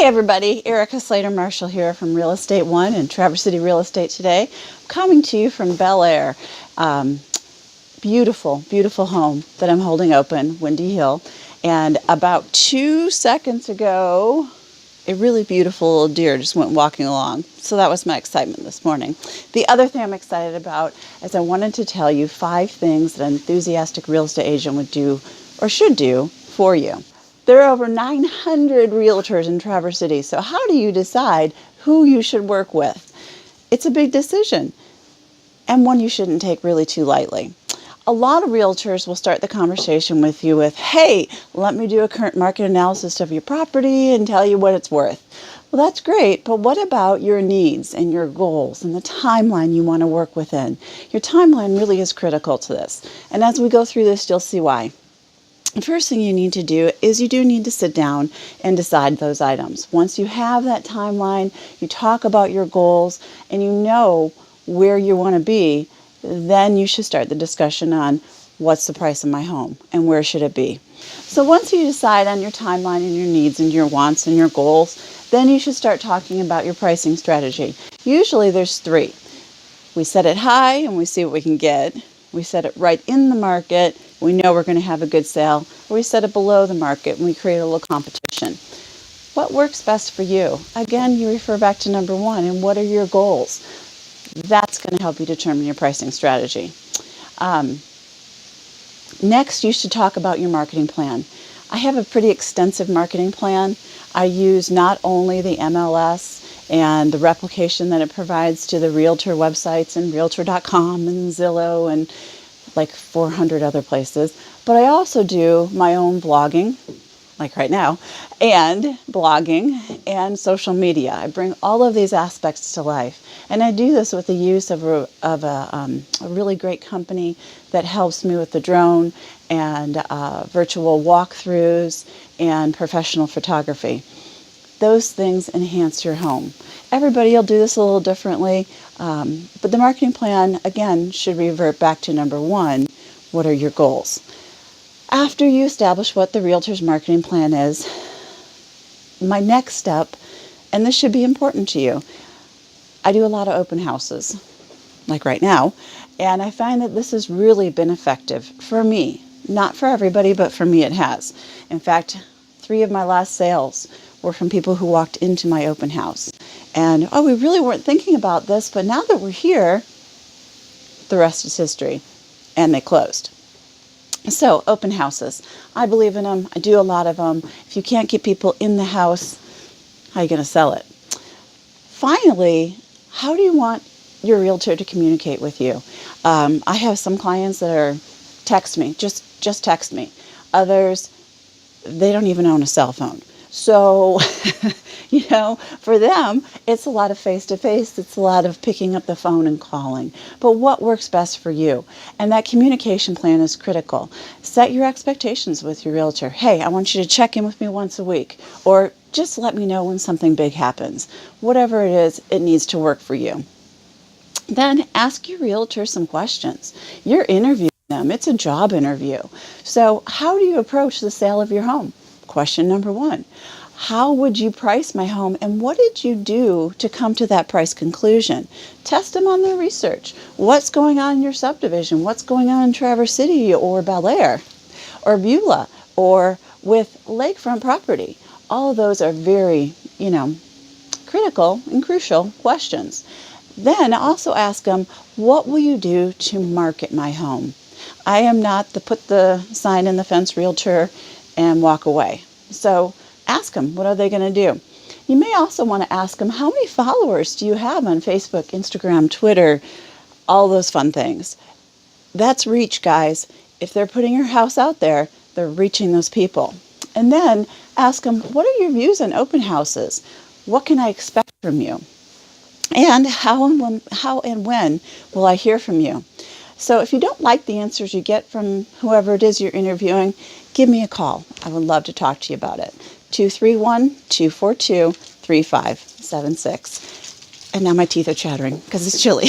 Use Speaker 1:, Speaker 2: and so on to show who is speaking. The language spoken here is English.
Speaker 1: everybody, Erica Slater-Marshall here from Real Estate One and Traverse City Real Estate Today. I'm coming to you from Bel Air. Beautiful, beautiful home that I'm holding open, Windy Hill. And about 2 seconds ago, a really beautiful little deer just went walking along. So that was my excitement this morning. The other thing I'm excited about is I wanted to tell you 5 things that an enthusiastic real estate agent would do or should do for you. There are over 900 realtors in Traverse City, so how do you decide who you should work with? It's a big decision, and one you shouldn't take really too lightly. A lot of realtors will start the conversation with you with, hey, let me do a current market analysis of your property and tell you what it's worth. Well, that's great, but what about your needs and your goals and the timeline you want to work within? Your timeline really is critical to this, and as we go through this, you'll see why. The first thing you need to do is you do need to sit down and decide those items. Once you have that timeline, you talk about your goals, and you know where you want to be, then you should start the discussion on what's the price of my home and where should it be. So once you decide on your timeline and your needs and your wants and your goals, then you should start talking about your pricing strategy. Usually there's 3. We set it high and we see what we can get. We set it right in the market. We know we're going to have a good sale. Or we set it below the market and we create a little competition. What works best for you? Again, you refer back to number 1. And what are your goals? That's going to help you determine your pricing strategy. Next, you should talk about your marketing plan. I have a pretty extensive marketing plan. I use not only the MLS and the replication that it provides to the Realtor websites and Realtor.com and Zillow and like 400 other places, but I also do my own blogging, like right now, and blogging and social media. I bring all of these aspects to life, and I do this with the use of a really great company that helps me with the drone and virtual walkthroughs and professional photography. Those things enhance your home. Everybody will do this a little differently, but the marketing plan, again, should revert back to number 1. What are your goals? After you establish what the realtor's marketing plan is, my next step, and this should be important to you, I do a lot of open houses, like right now, and I find that this has really been effective for me. Not for everybody, but for me it has. In fact, 3 of my last sales were from people who walked into my open house. And, we really weren't thinking about this, but now that we're here, the rest is history. And they closed. So, open houses. I believe in them. I do a lot of them. If you can't get people in the house, how are you going to sell it? Finally, how do you want your realtor to communicate with you? I have some clients that are text me, just text me. Others, they don't even own a cell phone. So, for them, it's a lot of face-to-face. It's a lot of picking up the phone and calling. But what works best for you? And that communication plan is critical. Set your expectations with your realtor. Hey, I want you to check in with me once a week. Or just let me know when something big happens. Whatever it is, it needs to work for you. Then ask your realtor some questions. You're interviewing them. It's a job interview. So how do you approach the sale of your home? Question number 1. How would you price my home, and what did you do to come to that price conclusion? Test them on their research. What's going on in your subdivision? What's going on in Traverse City or Bel Air or Beulah or with lakefront property? All of those are very, critical and crucial questions. Then also ask them, what will you do to market my home? I am not the put the sign in the fence realtor and walk away. So ask them, what are they going to do? You may also want to ask them, how many followers do you have on Facebook, Instagram, Twitter, all those fun things? That's reach, guys. If they're putting your house out there, they're reaching those people. And then ask them, what are your views on open houses? What can I expect from you? And how and when will I hear from you? So if you don't like the answers you get from whoever it is you're interviewing, give me a call. I would love to talk to you about it. 231-242-3576. And now my teeth are chattering because it's chilly.